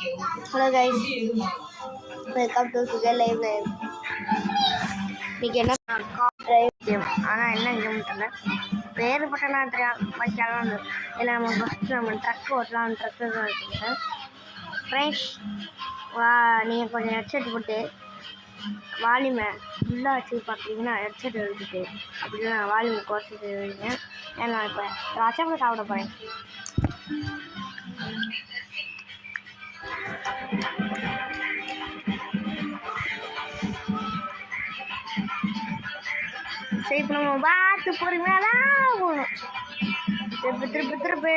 Hello guys, welcome to sugar live live. இன்னைக்கு என்ன drive game, ஆனால் என்ன கேம் தெரியல, பேர் பட்டெல்லாம் தெரியாது. வைக்கலாம் இல்லை நம்ம ஃபஸ்ட்டு நம்ம ட்ரக் ஓட்டலாம். ட்ரக்கு வச்சுக்கிட்டேன் ஃப்ரெண்ட்ஸ். நீங்கள் கொஞ்சம் ஹெட்செட் போட்டு வால்யூமை ஃபுல்லாக வச்சு பார்க்குறீங்கன்னா ஹெட்செட் எடுத்துட்டு அப்படின்னா வால்யூம் குறைச்சிட்டு வைங்க. ஏன்னா இப்போ ரசப்பை சாப்பிட போகிறேன். சரி, இப்போ நம்ம பார்த்து பொறுமையாக போகணும். திருப்பி திருப்பி திருப்பி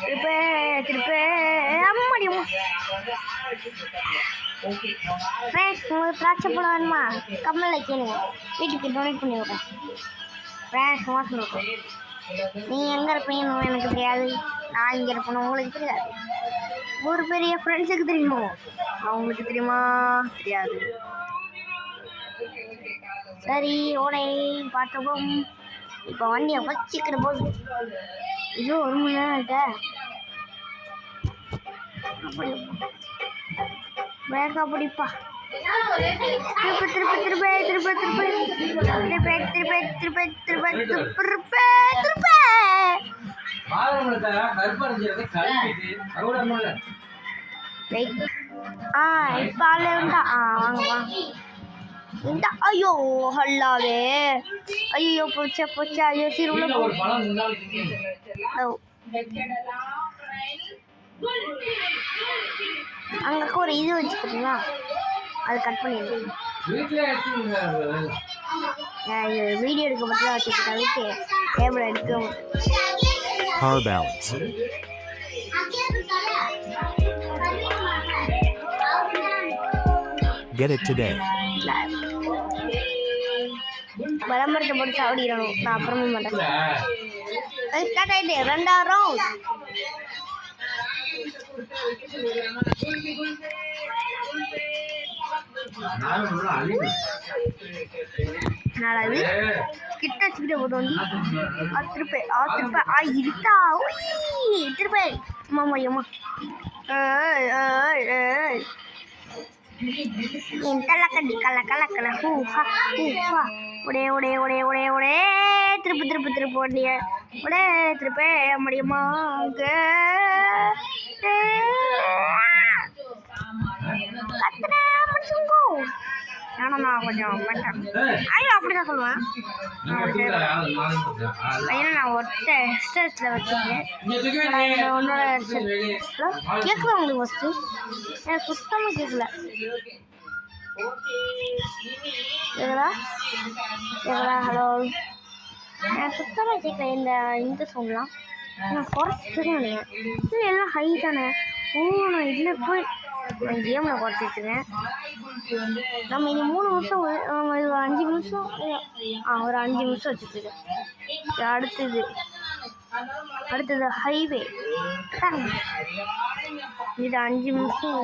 திருப்பி திருப்பி அம்மாடியும் ஃப்ரெண்ட்ஸ். உங்களுக்கு திராட்சை பழம் வேணுமா? கம்மலில் கேளுங்க, வீட்டுக்கு டொனேட் பண்ணி விட்றேன். ஃப்ரெண்ட்ஸ் மோசம் இருக்கும். நீங்கள் எங்கே இருப்பீங்கன்னு எனக்கு தெரியாது, நான் இங்கே இருப்பேன்னு உங்களுக்கு தெரியாது. ஒரு பெரிய ஃப்ரெண்ட்ஸுக்கு தெரியும், அவங்களுக்கு தெரியுமா? தெரியாது. சரி, ஓடை பார்த்தோம். இப்போ வண்டியை வச்சுக்கிட்டு போகுது. இது 1 மணி நேரம் ஆகிட்ட. அப்படி வேகா பிடிப்பா. திருப்பி திருப்பி திருப்பி திருப்பி திருப்பி திருப்பி திருப்பி திருப்பி திருப்பி திருப்பி திருப்பி இப்போ ஆள் உண்டா? வாங்க வாங்க. இந்த ஐயோ ஹல்லாவே, ஐயோ போச்சா போச்சா, ஐயோ சரி உள்ள அங்கே ஒரு இது வச்சுக்கிட்டீங்களா, அது கட் பண்ணிடுங்க. வீடியோ எடுக்க மட்டும் வச்சுக்கிட்டேன், வீட்டு டேபிள் எடுக்க. Car balance. Get it today. விளம்பரத்தை போட்டு சாப்பிடணும். நான் அப்புறமே மாட்டேன். ஸ்டார்ட் ஆகிட்டு 2வது ரவுண்ட். நாலாவது கிட்ட வச்சுக்கிட்டே போதும் வண்டி. திருப்பி திருப்பி இருக்கா திருப்பி அம்மா அம்மா கலக்கடி கல கலக்கல ஹூஹா ஹூஹா ஒடே ஒடே ஒடே ஒடே ஒடே திருப்பி திருப்பி திருப்பி வண்டிய ஒடே திருப்பி முடியுமா? கத்துனா முடிச்சுங்கோ. ஆனால் நான் கொஞ்சம் மாட்டேன். ஐயோ அப்படிதான் சொல்லுவேன். ஏன்னா நான் ஒருத்த ஹெட்செட்டில் வச்சுருக்கேன். உன்னோட ஹெட்செட் கேட்கல உங்களுக்கு ஃபஸ்ட்டு? எனக்கு சுத்தமாக கேட்கல. கேட்குதா கேட்குதா? ஹலோ, எனக்கு சுத்தமாக கேட்கல இந்த சவுண்ட்லாம். நான் குறைச்சிருக்கேன். இது எல்லாம் ஹை தானே. நான் இதில் போய் நான் கேமில் குறைச்சி வச்சுருக்கேன். நம்ம இங்கே 3 நிமிஷம், இது 5 நிமிஷம், ஒரு 5 நிமிஷம் வச்சுருக்கேன். அடுத்தது ஹைவே. இது 5 நிமிஷம்,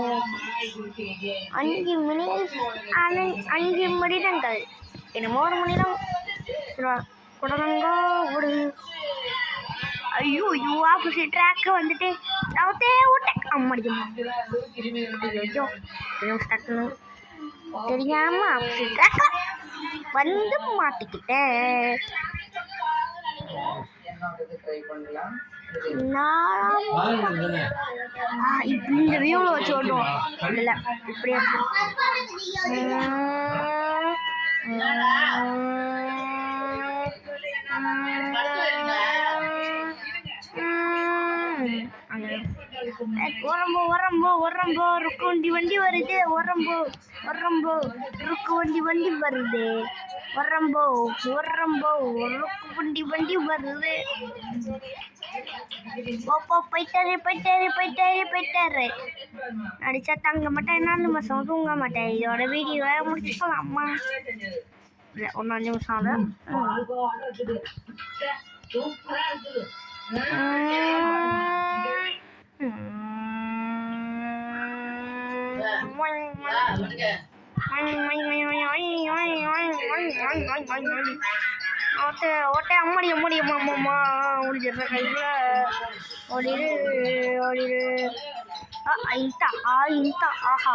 5 மணி நேரங்கள். என்னமோ 1 மணி நேரம் குடலங்கோ ஒரு. ஐயோ ஐயோ ஆப்போசிட் ட்ராக்கு வந்துட்டு நவத்தே விட்டேன். அம்மாடிக்குமா ஐயோ டக்குன்னு தெரியாம ஆப்போசிட் ட்ராக்க வந்து மாட்டிக்கிட்டேன். இந்த வியூவில் வச்சு ஓட்டுவோம். இல்லை இப்படியே ஒரம்போ ருக்கு வண்டி வருது. ஒரம்போ ருக்கு வண்டி வருது. ஒரம்போ ருக்கு வண்டி வருது. போயிட்டாரு. அடிச்சா தங்க மாட்டேன், 4 மாதம் தூங்க மாட்டேன். இதோட வீடியோ வேற முடிச்சுக்கலாமா? இல்லை, 1 நிமிஷம் ஆகுது. ஓட்டை அம்மாடி அம்மா முடிச்சிடுற கையில் ஓடிடு. இன்டா ஆஹா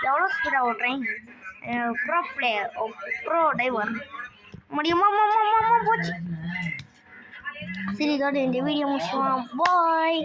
எவ்வளோ ஸ்பீடாக ஓட்டுறேன். ப்ரோ பிளேயர் ப்ரோ டைவர் முடியுமா போச்சு. சரி இதோட இந்த வீடியோ முடிச்சுக்கலாம். பாய்.